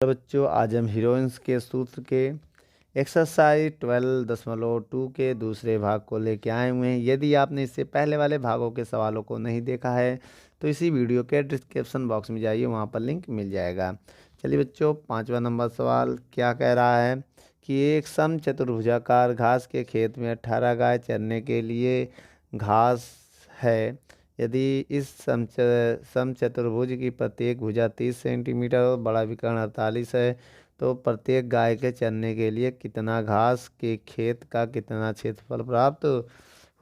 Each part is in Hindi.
तो बच्चों आज हम हीरोइंस के सूत्र के एक्सरसाइज 12.2 के दूसरे भाग को लेके आए हुए हैं। यदि आपने इससे पहले वाले भागों के सवालों को नहीं देखा है तो इसी वीडियो के डिस्क्रिप्शन बॉक्स में जाइए, वहाँ पर लिंक मिल जाएगा। चलिए बच्चों, 5वां नंबर सवाल क्या कह रहा है कि एक समचतुर्भुजाकार घास के खेत में 18 गाय चरने के लिए घास है। यदि इस समचतुर्भुज की प्रत्येक भुजा 30 सेंटीमीटर और बड़ा विकर्ण 48 है तो प्रत्येक गाय के चरने के लिए कितना घास के खेत का कितना क्षेत्रफल प्राप्त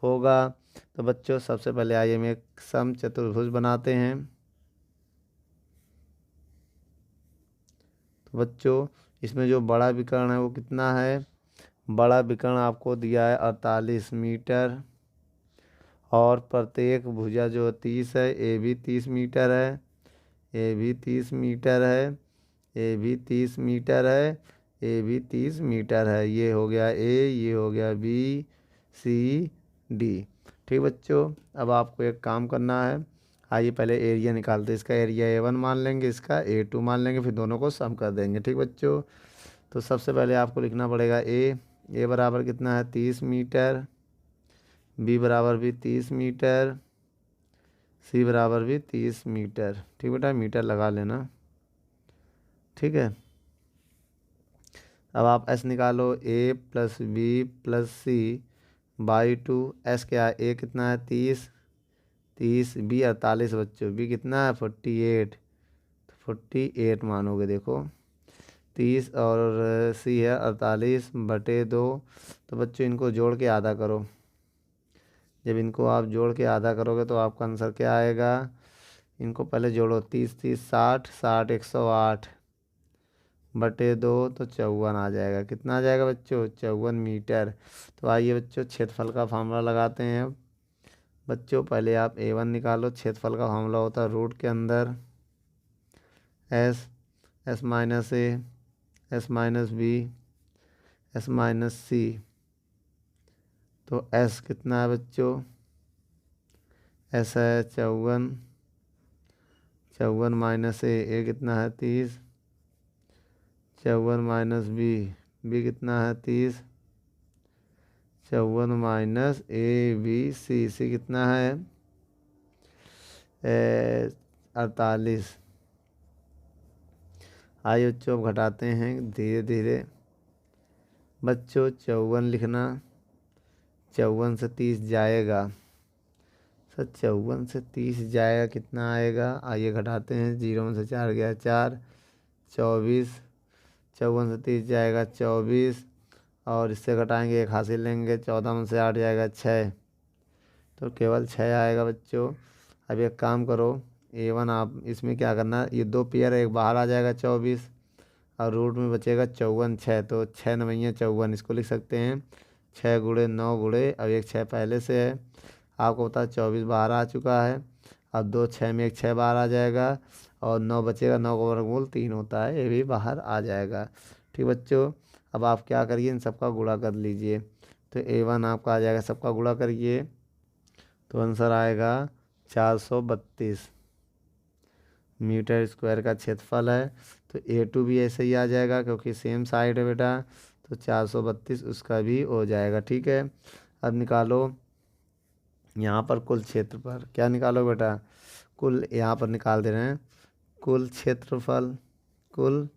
होगा। तो बच्चों सबसे पहले आइए हम एक समचतुर्भुज बनाते हैं। तो बच्चों इसमें जो बड़ा विकर्ण है वो कितना है, बड़ा विकर्ण आपको दिया है 48 मीटर और प्रत्येक भुजा जो 30 है, ए भी 30 मीटर है, ए भी 30 मीटर है, ए भी 30 मीटर है, ए भी 30 मीटर है। ये हो गया ए, ये हो गया बी, सी, डी। ठीक बच्चों, अब आपको एक काम करना है। आइए पहले एरिया निकालते हैं। इसका एरिया A1 मान लेंगे, इसका A2 मान लेंगे, फिर दोनों को सम कर देंगे। ठीक बच्चों, तो सबसे पहले आपको लिखना पड़ेगा ए बराबर कितना है 30 मीटर, बी बराबर भी 30 मीटर, सी बराबर भी 30 मीटर। ठीक बेटा, मीटर लगा लेना। ठीक है, अब आप एस निकालो, A plus B plus C by 2। S क्या है, ए कितना है 30, बी 48 बच्चों, बी कितना है 48, 48 मानोगे। देखो 30 और सी है 48/2। तो बच्चों इनको जोड़ के आधा करो। जब इनको आप जोड़ के आधा करोगे तो आपका आंसर क्या आएगा, इनको पहले जोड़ो, 30 60 60 108/2 तो 54 आ जाएगा। कितना आ जाएगा बच्चों, 54 मीटर। तो आइए बच्चों क्षेत्रफल का फार्मूला लगाते हैं। अब बच्चों पहले आप A1 निकालो। क्षेत्रफल का फार्मूला होता है रूट के अंदर S minus A, S minus B, S minus C. तो एस कितना है बच्चों, एस है 54, 54 माइनस ए कितना है 30, 54 माइनस बी कितना है 30, 54 माइनस सी कितना है 48। आइए बच्चों अब घटाते हैं धीरे धीरे। बच्चों 54 लिखना, 54 से 30 जाएगा, सर 54 से 30 जाएगा, कितना आएगा। आइए घटाते हैं, 0 में से 4 गया 4, 24, 54 से 30 जाएगा 24 और इससे घटाएंगे 1 हासिल लेंगे, 14 में से 8 जाएगा 6, तो केवल 6 आएगा बच्चों। अब एक काम करो, A1 आप इसमें क्या करना, ये 2 पेयर एक बाहर आ जाएगा 24 और रूट में बचेगा 54 6, तो 6 9 54 इसको लिख सकते हैं 6 गुणे 9 गुणे, अब एक 6 पहले से है, आपको पता है 24 बाहर आ चुका है। अब 2 6 में एक 6 बाहर आ जाएगा और 9 बचेगा, 9 का वर्गमूल 3 होता है, ये भी बाहर आ जाएगा। ठीक बच्चों, अब आप क्या करिए, इन सबका गुणा कर लीजिए। तो A1 आपका आ जाएगा, सबका गुणा करिए तो आंसर आएगा 432 मीटर स्क्वायर का क्षेत्रफल है। तो A2 भी ऐसे ही आ जाएगा क्योंकि सेम साइड है बेटा, तो 432 उसका भी हो जाएगा। ठीक है, अब निकालो यहाँ पर कुल क्षेत्र पर, क्या निकालो बेटा, कुल यहाँ पर निकाल दे रहे हैं कुल क्षेत्रफल। कुल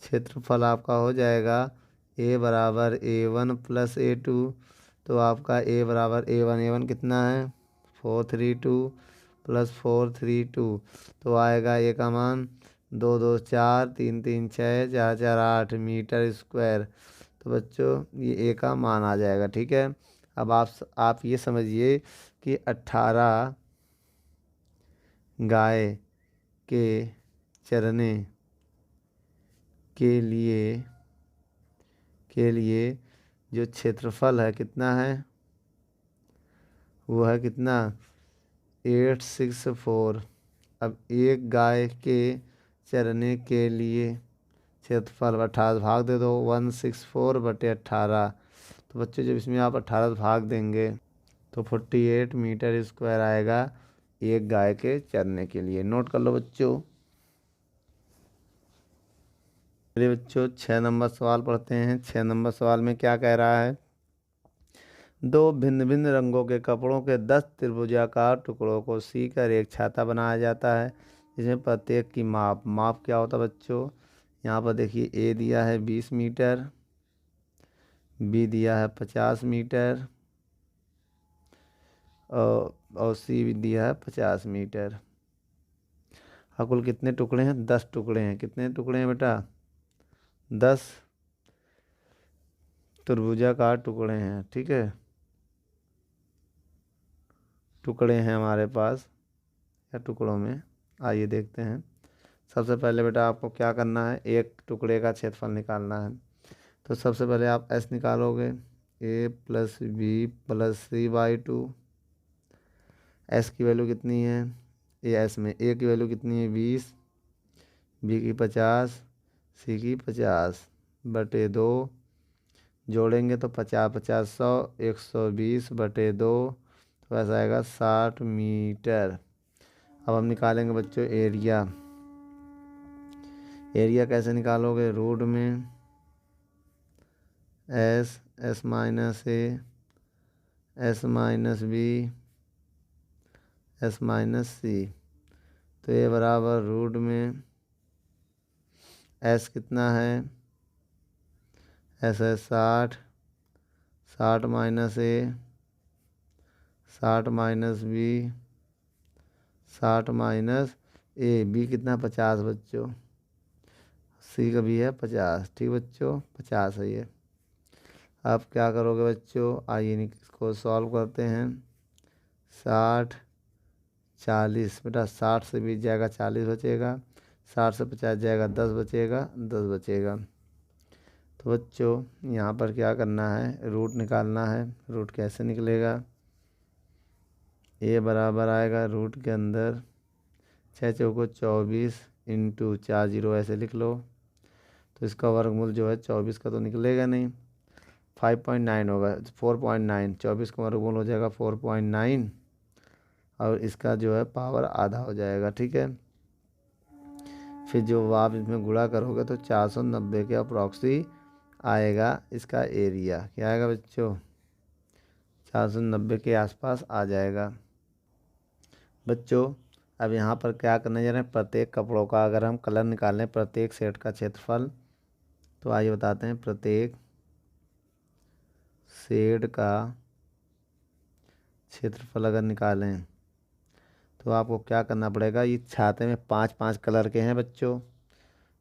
क्षेत्रफल आपका हो जाएगा A बराबर A1 प्लस A2। तो आपका A बराबर A1 कितना है 432 प्लस 432, तो आएगा A का मान 2 2 4 3 3 6 4 4 8 मीटर स्क्वायर। तो बच्चों ये A का मान आ जाएगा। ठीक है, अब आप ये समझिए कि 18 गाय के चरने के लिए जो क्षेत्रफल है कितना है, वो है कितना 864। अब एक गाय के चरने के लिए क्षेत्रफल 18 भाग दे दो, 164/18। तो बच्चों जब इसमें आप 18 भाग देंगे तो 48 मीटर स्क्वायर आएगा एक गाय के चरने के लिए। नोट कर लो बच्चों। चलिए बच्चों 6 नंबर सवाल पढ़ते हैं। 6 नंबर सवाल में क्या कह रहा है, दो भिन्न भिन्न रंगों के कपड़ों के 10 त्रिभुजाकार टुकड़ों को सीकर एक छाता बनाया जाता है, जिसमें प्रत्येक की माप क्या होता है बच्चों। यहाँ पर देखिए ए दिया है 20 मीटर, बी दिया है 50 मीटर और सी भी दिया है 50 मीटर। और कुल कितने टुकड़े हैं, 10 टुकड़े हैं। कितने टुकड़े हैं बेटा, 10 त्रिभुजाकार टुकड़े हैं। ठीक है, टुकड़े हैं हमारे पास या टुकड़ों में। आइए देखते हैं। सबसे पहले बेटा आपको क्या करना है, एक टुकड़े का क्षेत्रफल निकालना है। तो सबसे पहले आप एस निकालोगे, A plus B plus C by 2। S की वैल्यू कितनी है, ए एस में ए की वैल्यू कितनी है 20, बी की 50, सी की 50 बटे 2। जोड़ेंगे तो 50 50 100, 120 बटे 2, तो ऐसा आएगा 60 मीटर। अब हम निकालेंगे बच्चों एरिया। एरिया कैसे निकालोगे, रूट में S, S minus A, S minus B, S minus C. तो ये बराबर रूट में एस कितना है, एस है 60, 60 माइनस ए, 60 माइनस बी, 60 माइनस ए, बी कितना 50 बच्चों, सी का भी है 50। ठीक बच्चों 50 है ये। अब क्या करोगे बच्चों, आइए इसको सॉल्व करते हैं। 60 40 बेटा, 60 से 20 जाएगा 40 बचेगा, 60 से 50 जाएगा 10 बचेगा, 10 बचेगा। तो बच्चों यहाँ पर क्या करना है, रूट निकालना है। रूट कैसे निकलेगा, ए बराबर आएगा रूट के अंदर 6 चौको 24 इंटू 4 जीरो ऐसे लिख लो। तो इसका वर्गमूल जो है 24 का तो निकलेगा नहीं, 5.9 होगा, 4.9। 24 का वर्गमूल हो जाएगा 4.9 और इसका जो है पावर आधा हो जाएगा। ठीक है, फिर जो आप इसमें गुणा करोगे तो 490 के अप्रॉक्सी आएगा इसका एरिया। क्या आएगा बच्चों, 490 के आसपास आ जाएगा। बच्चों अब यहाँ पर क्या करने जा रहे हैं, प्रत्येक कपड़ों का अगर हम कलर निकालें प्रत्येक सेट का क्षेत्रफल, तो आइए बताते हैं। प्रत्येक सेट का क्षेत्रफल अगर निकालें तो आपको क्या करना पड़ेगा, ये छाते में 5 5 कलर के हैं बच्चों,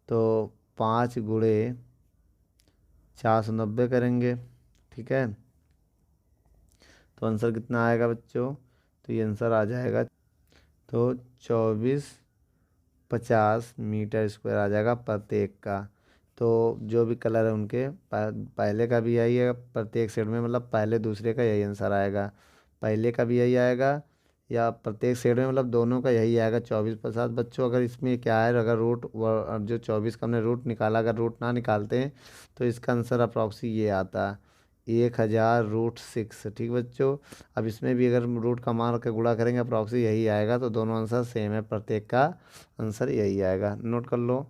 तो 5 गुणे 490 करेंगे। ठीक है, तो आंसर कितना आएगा बच्चों, तो ये आंसर आ जाएगा तो 2450 मीटर स्क्वायर आ जाएगा प्रत्येक का। तो जो भी कलर है उनके पहले का भी यही है प्रत्येक सेट में, मतलब पहले दूसरे का यही आंसर आएगा, पहले का भी यही आएगा या प्रत्येक सेट में, मतलब दोनों का यही आएगा 2450। बच्चों अगर इसमें क्या है, अगर रूट जो 24 का हमने रूट निकाला, अगर रूट ना निकालते हैं तो इसका आंसर अप्रॉक्सी ये आता 1000√6। ठीक बच्चों, अब इसमें भी अगर रूट का मान के गुणा करेंगे अप्रॉक्सी यही आएगा, तो दोनों आंसर सेम है, प्रत्येक का आंसर यही आएगा। नोट कर लो।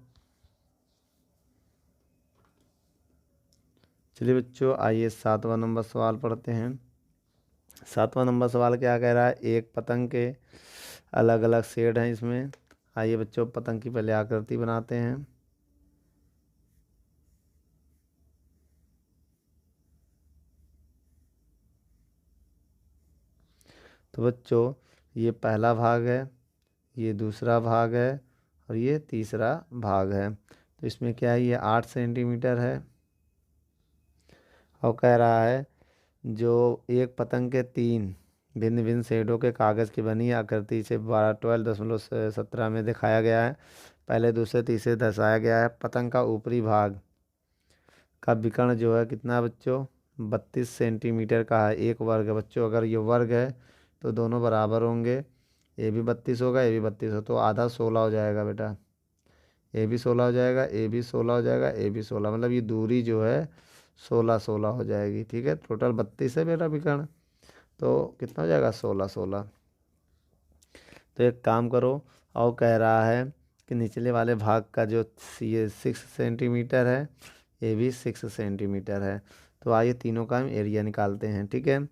चलिए बच्चों आइए 7वां नंबर सवाल पढ़ते हैं। 7वां नंबर सवाल क्या कह रहा है, एक पतंग के अलग अलग शेड हैं इसमें। आइए बच्चों पतंग की पहले आकृति बनाते हैं। तो बच्चों ये पहला भाग है, ये दूसरा भाग है और ये तीसरा भाग है। तो इसमें क्या है, ये 8 सेंटीमीटर है और कह रहा है जो एक पतंग के 3 भिन्न भिन्न शेडों के कागज़ की बनी आकृति से 12.17 में दिखाया गया है। पहले दूसरे तीसरे दर्शाया गया है। पतंग का ऊपरी भाग का विकर्ण जो है कितना बच्चों, 32 सेंटीमीटर का है। एक वर्ग है बच्चों, अगर ये वर्ग है तो दोनों बराबर होंगे, ये भी 32 होगा ये भी 32 हो, तो आधा 16 हो जाएगा बेटा। ये भी 16 हो जाएगा, ये भी 16 हो जाएगा, ये भी 16, मतलब ये दूरी जो है 16 16 हो जाएगी। ठीक है, टोटल 32 है बेटा विकर्ण, तो कितना हो जाएगा 16 16। तो एक काम करो, और कह रहा है इसके निचले वाले भाग का जो ये 6 सेंटीमीटर है, ये भी 6 सेंटीमीटर है। तो आइए तीनों का हम एरिया निकालते हैं। ठीक है,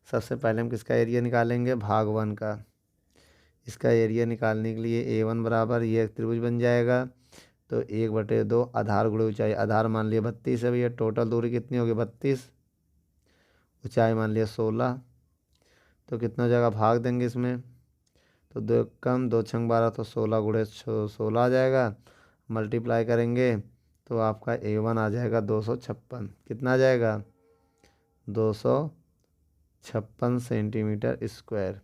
सबसे पहले हम किसका एरिया निकालेंगे, भाग 1 का। इसका एरिया निकालने के लिए A1 बराबर ये एक त्रिभुज बन जाएगा, तो 1/2 आधार गुणे ऊंचाई। आधार मान लिया 32 है भैया, टोटल दूरी कितनी होगी 32, ऊंचाई मान लिया 16। तो कितना हो जाएगा, भाग देंगे इसमें, तो 2 कम 2 छंग 12, तो 16 गुणे 16 आ जाएगा। मल्टीप्लाई करेंगे तो आपका A1 आ जाएगा 256। कितना आ जाएगा, 256 सेंटीमीटर स्क्वायर।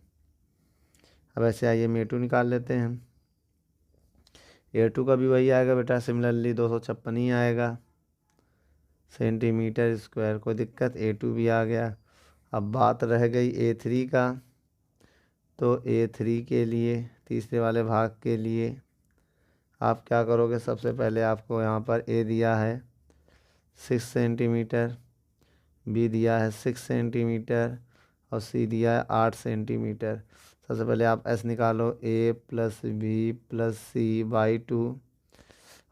अब ऐसे आइए हम A2 निकाल लेते हैं। A2 का भी वही आएगा बेटा, सिमिलरली 256 ही आएगा सेंटीमीटर स्क्वायर। कोई दिक्कत, A2 भी आ गया। अब बात रह गई A3 का, तो A3 के लिए, तीसरे वाले भाग के लिए आप क्या करोगे, सबसे पहले आपको यहाँ पर A दिया है 6 सेंटीमीटर, B दिया है 6 सेंटीमीटर और C दिया है 8 सेंटीमीटर। सबसे पहले आप S निकालो, A + B + C/2,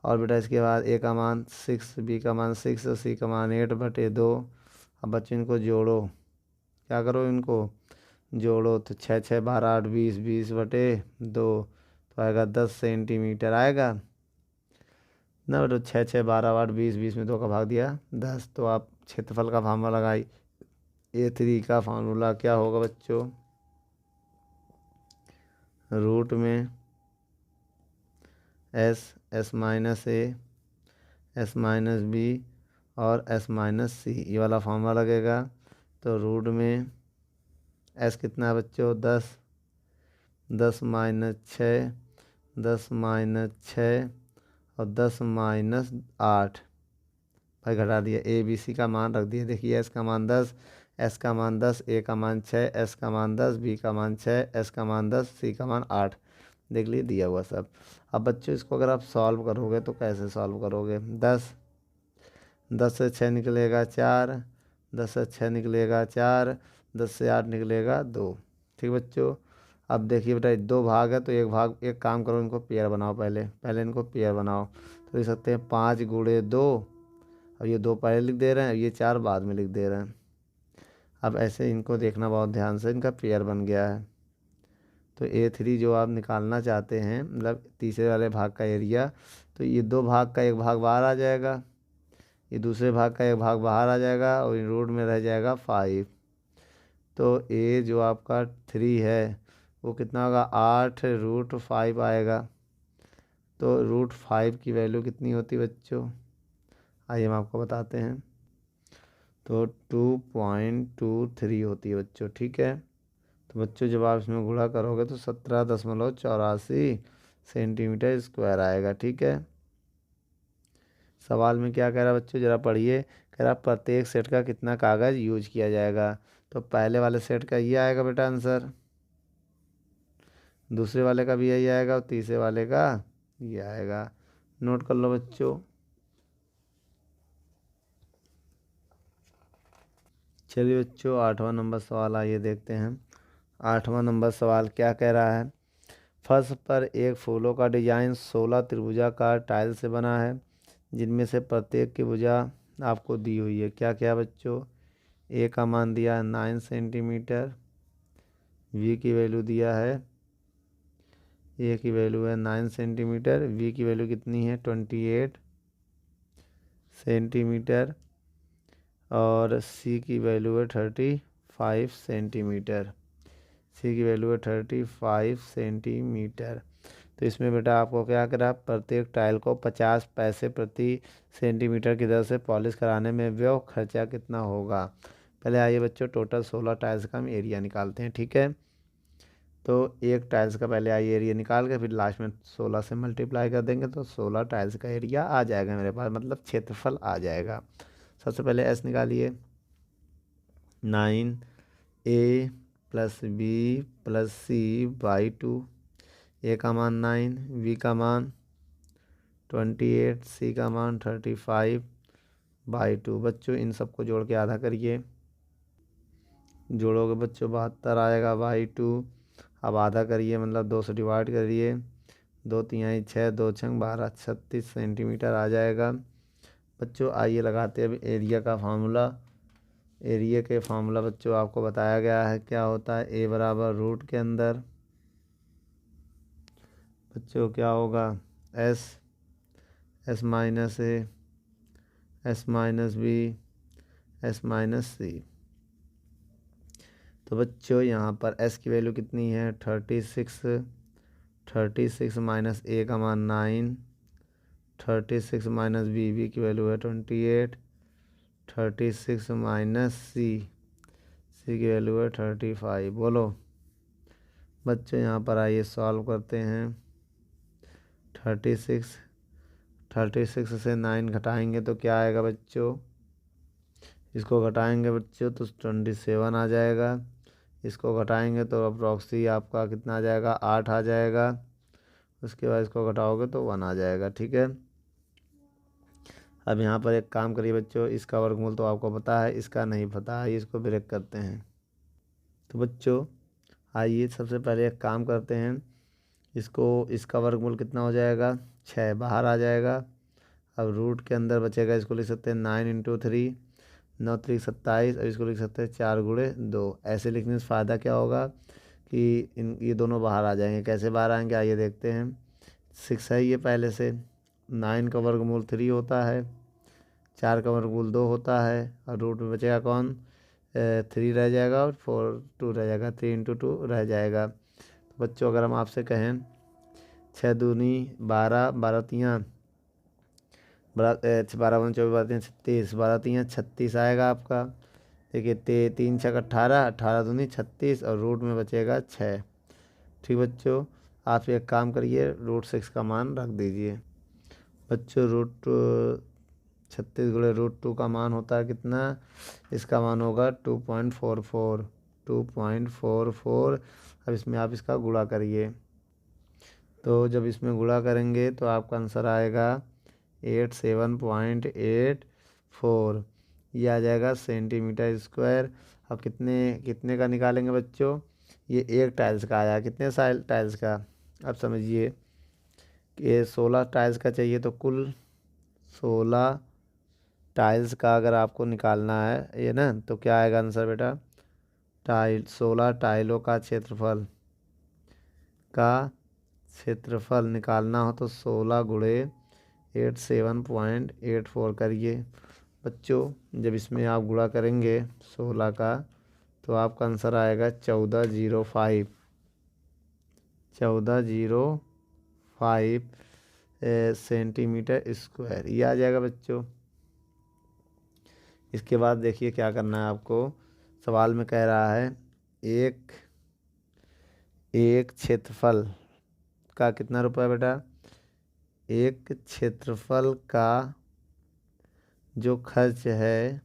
और बेटा इसके बाद A का मान 6, B का मान 6 और C का मान 8/2। अब बच्चों इनको जोड़ो, क्या करो, इनको जोड़ो, तो 6 6 12 8 20, 20/2, तो आएगा 10 सेंटीमीटर आएगा ना बेटा। 6 6 12 8 20, 20 में 2 का भाग दिया 10। तो आप क्षेत्रफल का फार्मूला लगाई, A3 का फार्मूला क्या होगा बच्चों, रूट में S/A, S-B और S-C, ये वाला फार्मूला लगेगा। तो रूट में S कितना है बच्चों, 10, 10 - 6, 10 - 6 और 10 - 8, भाई घटा दिया। ABC का मान रख दिया, देखिए S का मान 10, S का मान 10, A का मान 6, S का मान 10, B का मान 6, S का मान 10, C का मान 8, देख लीजिए दिया हुआ सब। अब बच्चों इसको अगर आप सॉल्व करोगे तो कैसे सॉल्व करोगे, 10 से 6 निकलेगा 4, 10 से 6 निकलेगा 4, 10 से 8 निकलेगा 2। ठीक बच्चों, अब देखिए बेटा 2 भाग है, तो एक काम करो, इनको पेयर बनाओ, पहले इनको पेयर बनाओ। तो लिख सकते हैं 5 × 2, अब ये 2 पहले लिख दे रहे हैं, ये 4 बाद में लिख दे रहे हैं। अब ऐसे इनको देखना बहुत ध्यान से, इनका पेयर बन गया है। तो A3 जो आप निकालना चाहते हैं, मतलब तीसरे वाले भाग का एरिया, तो ये 2 भाग का एक भाग बाहर आ जाएगा, ये दूसरे भाग का एक भाग बाहर आ जाएगा, और इन रूट में रह जाएगा 5। तो A जो आपका 3 है वो कितना होगा, 8√5 आएगा। तो √5 की वैल्यू कितनी होती है बच्चों, आइए हम आपको बताते हैं। तो 2.23 होती है बच्चों। ठीक है, तो बच्चों जब आप इसमें गुणा करोगे तो 17.84 सेंटीमीटर स्क्वायर आएगा। ठीक है, सवाल में क्या कह रहा है बच्चों, ज़रा पढ़िए। कह रहा प्रत्येक सेट का कितना कागज़ यूज किया जाएगा। तो पहले वाले सेट का ये आएगा बेटा आंसर, दूसरे वाले का भी यही आएगा और तीसरे वाले का ये आएगा। नोट कर लो बच्चों। चलिए बच्चों 8वां नंबर सवाल आइए देखते हैं। 8वां नंबर सवाल क्या कह रहा है, फर्श पर एक फूलों का डिजाइन 16 त्रिभुजाकार टाइल से बना है, जिनमें से प्रत्येक की भुजा आपको दी हुई है। क्या क्या बच्चों, A का मान दिया है 9 सेंटीमीटर, V की वैल्यू दिया है, A की वैल्यू है 9 सेंटीमीटर, V की वैल्यू कितनी है 28 सेंटीमीटर, और C की वैल्यू है 35 सेंटीमीटर। C की वैल्यू है 35 सेंटीमीटर। तो इसमें बेटा आपको क्या करा, प्रत्येक टाइल को 50 पैसे प्रति सेंटीमीटर की दर से पॉलिश कराने में व्यय खर्चा कितना होगा। पहले आइए बच्चों टोटल 16 टाइल्स का हम एरिया निकालते हैं। ठीक है, तो एक टाइल्स का पहले आइए एरिया निकाल के फिर लास्ट में 16 से मल्टीप्लाई कर देंगे, तो 16 टाइल्स का एरिया आ जाएगा मेरे पास, मतलब क्षेत्रफल आ जाएगा। सबसे पहले S निकालिए, 9A + B + C/2, A का मान 9, B का मान 28, C का मान 35/2। बच्चों इन सबको जोड़ के आधा करिए, जोड़ोगे बच्चों 72 आएगा/2। अब आधा करिए, मतलब 2 से डिवाइड करिए, 2 तिहाई 6, 2 छंग 12, 36 सेंटीमीटर आ जाएगा। बच्चों आइए लगाते हैं अब एरिया का फार्मूला। एरिया के फार्मूला बच्चों आपको बताया गया है, क्या होता है, ए बराबर रूट के अंदर बच्चों क्या होगा, S, S minus A, S minus B, S minus C. तो बच्चों यहाँ पर एस की वैल्यू कितनी है, 36, 36 माइनस ए का मान 9, 36 माइनस बी की वैल्यू है 28, 36 माइनस सी की वैल्यू है 35। बोलो बच्चों यहाँ पर आइए सॉल्व करते हैं। 36 से 9 घटाएंगे तो क्या आएगा बच्चों, इसको घटाएंगे बच्चों तो 27 आ जाएगा। इसको घटाएंगे तो अप्रॉक्सी आपका कितना आ जाएगा, 8 आ जाएगा। उसके बाद इसको घटाओगे तो 1 आ जाएगा। ठीक है, अब यहाँ पर एक काम करिए बच्चों, इसका वर्गमूल तो आपको पता है, इसका नहीं पता है, इसको ब्रेक करते हैं। तो बच्चों आइए सबसे पहले एक काम करते हैं, इसका वर्गमूल कितना हो जाएगा, 6 बाहर आ जाएगा। अब रूट के अंदर बचेगा, इसको लिख सकते हैं 9 × 3, 9 3 27, और इसको लिख सकते हैं 4 × 2। ऐसे लिखने से फ़ायदा क्या होगा कि ये दोनों बाहर आ जाएंगे। कैसे बाहर आएंगे आइए देखते हैं। 6 है ये पहले से, 9 का वर्गमूल 3 होता है, 4 का वर्गमूल 2 होता है, और रूट में बचेगा कौन, 3 रह जाएगा, और 4 2 रह जाएगा, 3 × 2 रह जाएगा। तो बच्चों अगर हम आपसे कहें 6 दूनी 12, 12 तियाँ 12, 12 24, 12 36, 12 तियाँ 36 आएगा आपका। देखिए 3 6 18, 18 दूनी 36, और रूट में बचेगा 6। ठीक बच्चों, आप एक काम करिए, √6 का मान रख दीजिए। बच्चों √36 गुणे √2 का मान होता है कितना, इसका मान होगा 2.44, 2.44। अब इसमें आप इसका गुणा करिए, तो जब इसमें गुणा करेंगे तो आपका आंसर आएगा 87.84, ये आ जाएगा सेंटीमीटर स्क्वायर। अब कितने कितने का निकालेंगे बच्चों, ये एक टाइल्स का आया, कितने साइल टाइल्स का, अब समझिए कि 16 टाइल्स का चाहिए, तो कुल 16 टाइल्स का अगर आपको निकालना है ये ना, तो क्या आएगा आंसर बेटा, 16 टाइलों का क्षेत्रफल निकालना हो तो 16 × 87.84 करिए। बच्चों जब इसमें आप गुणा करेंगे 16 का, तो आपका आंसर आएगा 1405, 1405 सेंटीमीटर स्क्वायर, ये आ जाएगा बच्चों। इसके बाद देखिए क्या करना है आपको, सवाल में कह रहा है एक क्षेत्रफल का कितना रुपया बेटा, एक क्षेत्रफल का जो खर्च है,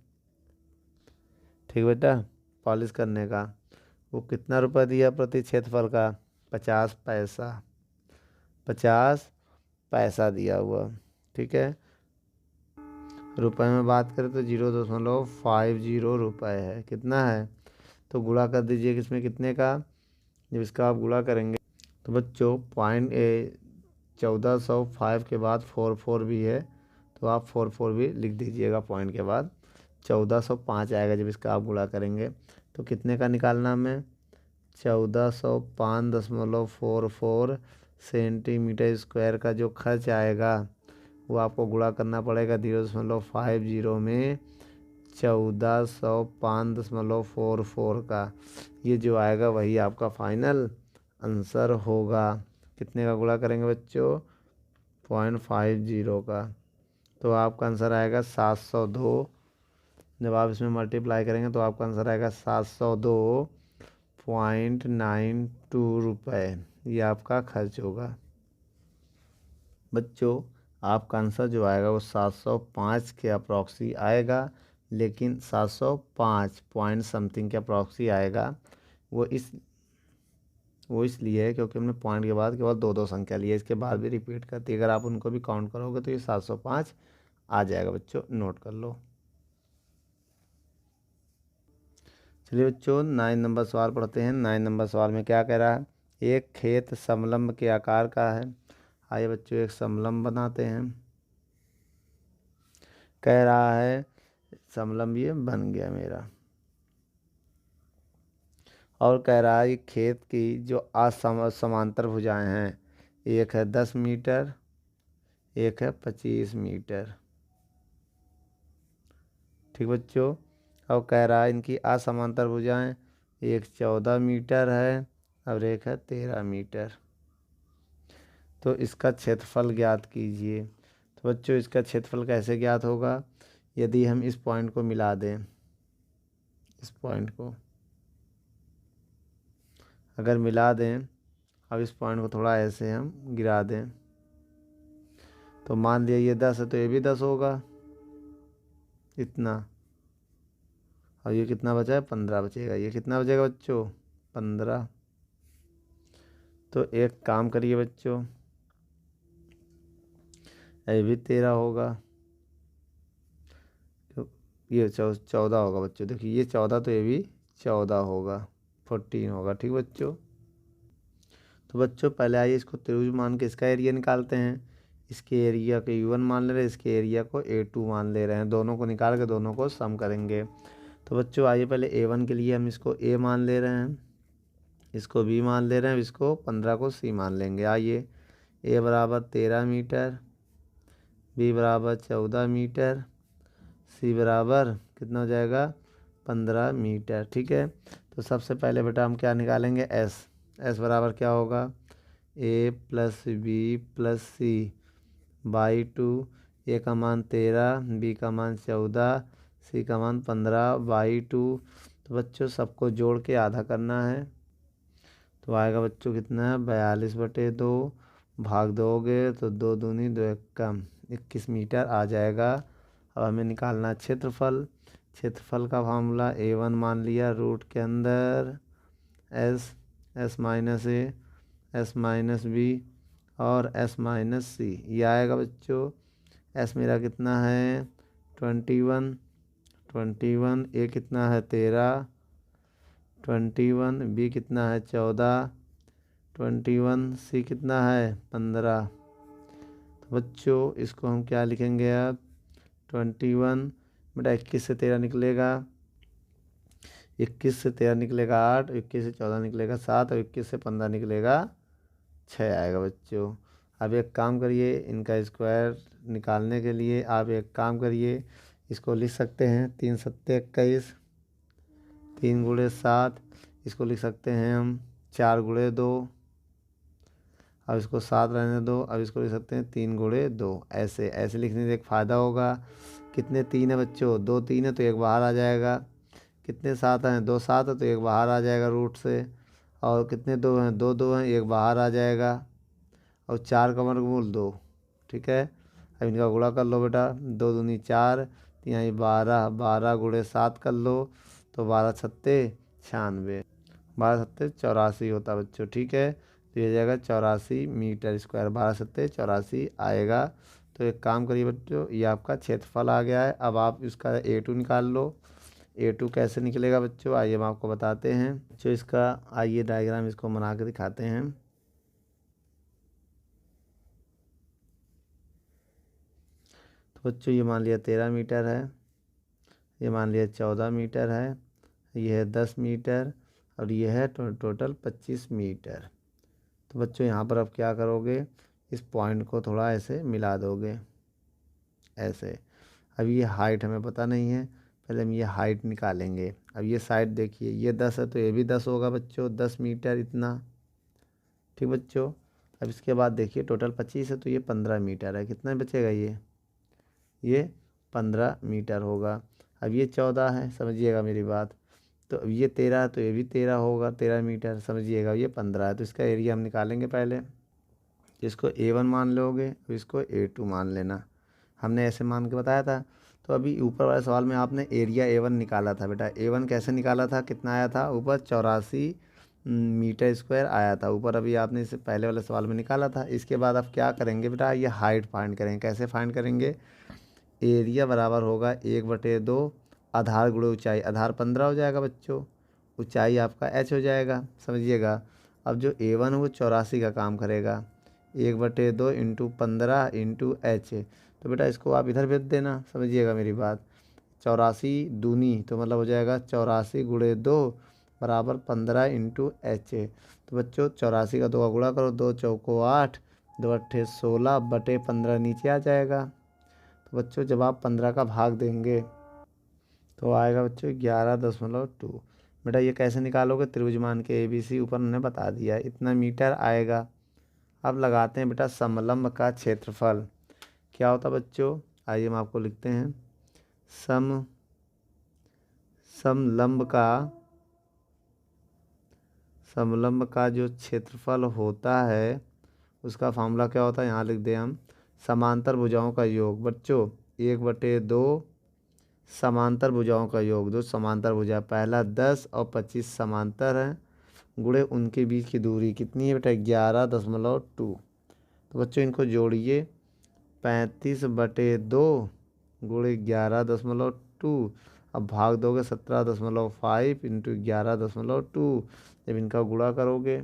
ठीक बेटा, पॉलिश करने का, वो कितना रुपया दिया प्रति क्षेत्रफल का, 50 पैसा, 50 पैसा दिया हुआ। ठीक है, रुपए में बात करें तो 0.50 रुपये है, कितना है, तो गुणा कर दीजिए किसमें कितने का, जब इसका आप गुणा करेंगे तो बच्चों 1405 के बाद 44 भी है, तो आप 44 भी लिख दीजिएगा पॉइंट के बाद, 1405 आएगा जब इसका आप गुणा करेंगे। तो कितने का निकालना हमें, 1405.44 सेंटीमीटर स्क्वायर का जो खर्च आएगा वो आपको गुणा करना पड़ेगा 0.50 में 1405.44 का, ये जो आएगा वही आपका फाइनल आंसर होगा। कितने का गुणा करेंगे बच्चों, 0.50 का, तो आपका आंसर आएगा 702। जब आप इसमें मल्टीप्लाई करेंगे तो आपका आंसर आएगा 702.92 रुपये, ये आपका खर्च होगा। बच्चों आपका आंसर जो आएगा वो 705 के अप्रॉक्सी आएगा, लेकिन 705 पॉइंट समथिंग के अप्रॉक्सी आएगा। वो इसलिए है क्योंकि हमने पॉइंट के बाद केवल 2 संख्या ली है, इसके बाद भी रिपीट करती है, अगर आप उनको भी काउंट करोगे तो ये 705 आ जाएगा बच्चों, नोट कर लो। चलिए बच्चों 9 नंबर सवाल पढ़ते हैं। 9 नंबर सवाल में क्या कह रहा है, एक खेत समलंब के आकार का है, आइए बच्चों एक समलंब बनाते हैं। कह रहा है समलंब ये बन गया मेरा, और कह रहा है कि खेत की जो समांतर भुजाएं हैं, एक है 10 मीटर, एक है 25 मीटर। ठीक बच्चों, और कह रहा है इनकी असमांतर भुजाएं, एक 14 मीटर है और एक है 13 मीटर। तो इसका क्षेत्रफल ज्ञात कीजिए। तो बच्चों इसका क्षेत्रफल कैसे ज्ञात होगा, यदि हम इस पॉइंट को मिला दें, इस पॉइंट को अगर मिला दें, अब इस पॉइंट को थोड़ा ऐसे हम गिरा दें, तो मान लिया ये 10 है तो ये भी 10 होगा इतना। और ये कितना बचा है, 15 बचेगा। ये कितना बचेगा बच्चों, 15। तो एक काम करिए बच्चों, ये भी 13 होगा, तो ये 14 होगा बच्चों। देखिए ये 14 तो ये भी 14 होगा, 14 होगा। ठीक बच्चों, तो बच्चों पहले आइए इसको त्रिभुज मान के इसका एरिया निकालते हैं। इसके एरिया को U1 मान ले रहे हैं, इसके एरिया को A2 मान ले रहे हैं। दोनों को निकाल के दोनों को सम करेंगे। तो बच्चों आइए पहले A1 के लिए हम इसको A मान ले रहे हैं, इसको B मान ले रहे हैं, इसको 15 को C मान लेंगे। आइए A बराबर 13 मीटर, B बराबर 14 मीटर, C बराबर कितना हो जाएगा, 15 मीटर। ठीक है, तो सबसे पहले बेटा हम क्या निकालेंगे, S बराबर क्या होगा, A plus B plus C by 2। A का मान 13, B का मान 14, C का मान 15 बाई 2। तो बच्चों सबको जोड़ के आधा करना है, तो आएगा बच्चों कितना है, 42/2। भाग दोगे तो 2 दूनी 2 एक्का 21 मीटर आ जाएगा। अब हमें निकालना है क्षेत्रफल। क्षेत्रफल का फार्मूला A1 मान लिया रूट के अंदर S minus A, S minus B और S माइनस C, ये आएगा बच्चों। S मेरा कितना है 21, A कितना है 13, 21, B कितना है 14, 21, C कितना है 15। तो बच्चों इसको हम क्या लिखेंगे अब, 21 बेटा 21 से 13 निकलेगा, 21 से 13 निकलेगा 8, 21 से 14 निकलेगा 7 और 21 से 15 निकलेगा 6 आएगा बच्चों। अब एक काम करिए, इनका स्क्वायर निकालने के लिए आप एक काम करिए, इसको लिख सकते हैं 3 सत्ते 21, 3 गुणे 7, इसको लिख सकते हैं हम 4 गुणे 2। अब इसको 7 रहने दो, अब इसको लिख सकते हैं 3 गुणे 2। ऐसे ऐसे लिखने से एक फ़ायदा होगा, कितने 3 है बच्चों, 2 3 है तो एक बाहर आ जाएगा। कितने 7 हैं, 2 7 है तो एक बाहर आ जाएगा रूट से। और कितने 2 हैं, 2 2 हैं, एक बाहर आ जाएगा। और 4 का वर्गमूल 2। ठीक है, अब इनका गुणा कर लो बेटा, 2 दूनी 4, यहाँ 12, 12 गुणे 7 कर लो तो 12 छत्ते 96, 12 सत्ते 84 होता बच्चों। ठीक है, तो ये जाएगा 84 मीटर स्क्वायर, 12 सत्ते 84 आएगा। तो एक काम करिए बच्चों, ये आपका क्षेत्रफल आ गया है। अब आप इसका A2 निकाल लो। A2 कैसे निकलेगा बच्चों, आइए हम आपको बताते हैं बच्चों। इसका आइए डायग्राम इसको बना के दिखाते हैं। तो बच्चों ये मान लिया 13 मीटर है, ये मान लिया 14 मीटर है, ये है 10 मीटर और ये है टोटल 25 मीटर। तो बच्चों यहाँ पर आप क्या करोगे, इस पॉइंट को थोड़ा ऐसे मिला दोगे ऐसे। अब ये हाइट हमें पता नहीं है, पहले हम ये हाइट निकालेंगे। अब ये साइड देखिए, ये 10 है तो ये भी 10 होगा बच्चों, 10 मीटर इतना। ठीक बच्चों, अब इसके बाद देखिए टोटल 25 है तो ये 15 मीटर है, कितना बचेगा ये 15 मीटर होगा। अब ये 14 है, समझिएगा मेरी बात, तो अब ये 13 है तो ये भी 13 होगा, 13 मीटर समझिएगा। ये 15 है तो इसका एरिया हम निकालेंगे। पहले इसको A1 मान लोगे, अब इसको A2 मान लेना, हमने ऐसे मान के बताया था। तो अभी ऊपर वाले सवाल में आपने एरिया A1 निकाला था बेटा, A1 कैसे निकाला था, कितना आया था ऊपर 84 मीटर स्क्वायर आया था ऊपर, अभी आपने इसे पहले वाले सवाल में निकाला था। इसके बाद आप क्या करेंगे बेटा, ये हाइट फाइंड करेंगे। कैसे फाइंड करेंगे, एरिया बराबर होगा 1/2 आधार गुणे ऊंचाई, आधार 15 हो जाएगा बच्चों, ऊंचाई आपका h हो जाएगा, समझिएगा। अब जो A1 है वो 84 का काम करेगा, 1/2 इंटू 15 इंटू एच। तो बेटा इसको आप इधर भेज देना, समझिएगा मेरी बात। 84 दूनी तो मतलब हो जाएगा 84 गुणे 2 बराबर 15 इंटू एच। तो बच्चों 84 का 2 का गुणा करो, 2 चौको 8, 2 अट्ठे 16 बटे 15 नीचे आ जाएगा। तो बच्चों जब आप 15 का भाग देंगे तो आएगा बच्चों 11.2। बेटा ये कैसे निकालोगे, त्रिभुजमान के ABC ऊपर उन्होंने बता दिया, इतना मीटर आएगा। अब लगाते हैं बेटा समलंब का क्षेत्रफल। क्या होता बच्चों, आइए हम आपको लिखते हैं। समलंब का जो क्षेत्रफल होता है उसका फॉर्मूला क्या होता है, यहाँ लिख दें हम। समांतर भुजाओं का योग बच्चों 1/2 समांतर भुजाओं का योग, दो समांतर भुजा पहला 10 और 25 समांतर हैं, गुणे उनके बीच की दूरी कितनी है बेटा 11.2। तो बच्चों इनको जोड़िए, 35/2 गुणे 11.2। अब भाग दोगे 17.5 इंटू 11.2। जब इनका गुणा करोगे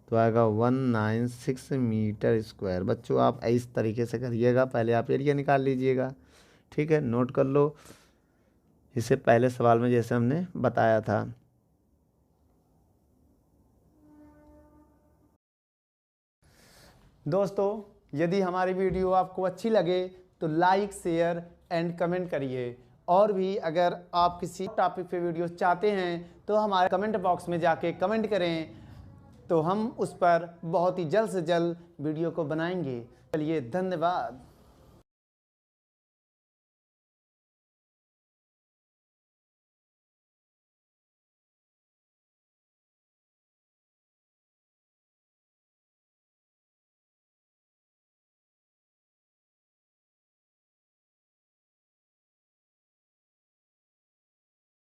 तो आएगा 196 मीटर स्क्वायर। बच्चों आप इस तरीके से करिएगा, पहले आप एरिया निकाल लीजिएगा, ठीक है, नोट कर लो, इससे पहले सवाल में जैसे हमने बताया था। दोस्तों यदि हमारी वीडियो आपको अच्छी लगे तो लाइक शेयर एंड कमेंट करिए, और भी अगर आप किसी टॉपिक पे वीडियो चाहते हैं तो हमारे कमेंट बॉक्स में जाके कमेंट करें, तो हम उस पर बहुत ही जल्द से जल्द वीडियो को बनाएंगे। चलिए धन्यवाद।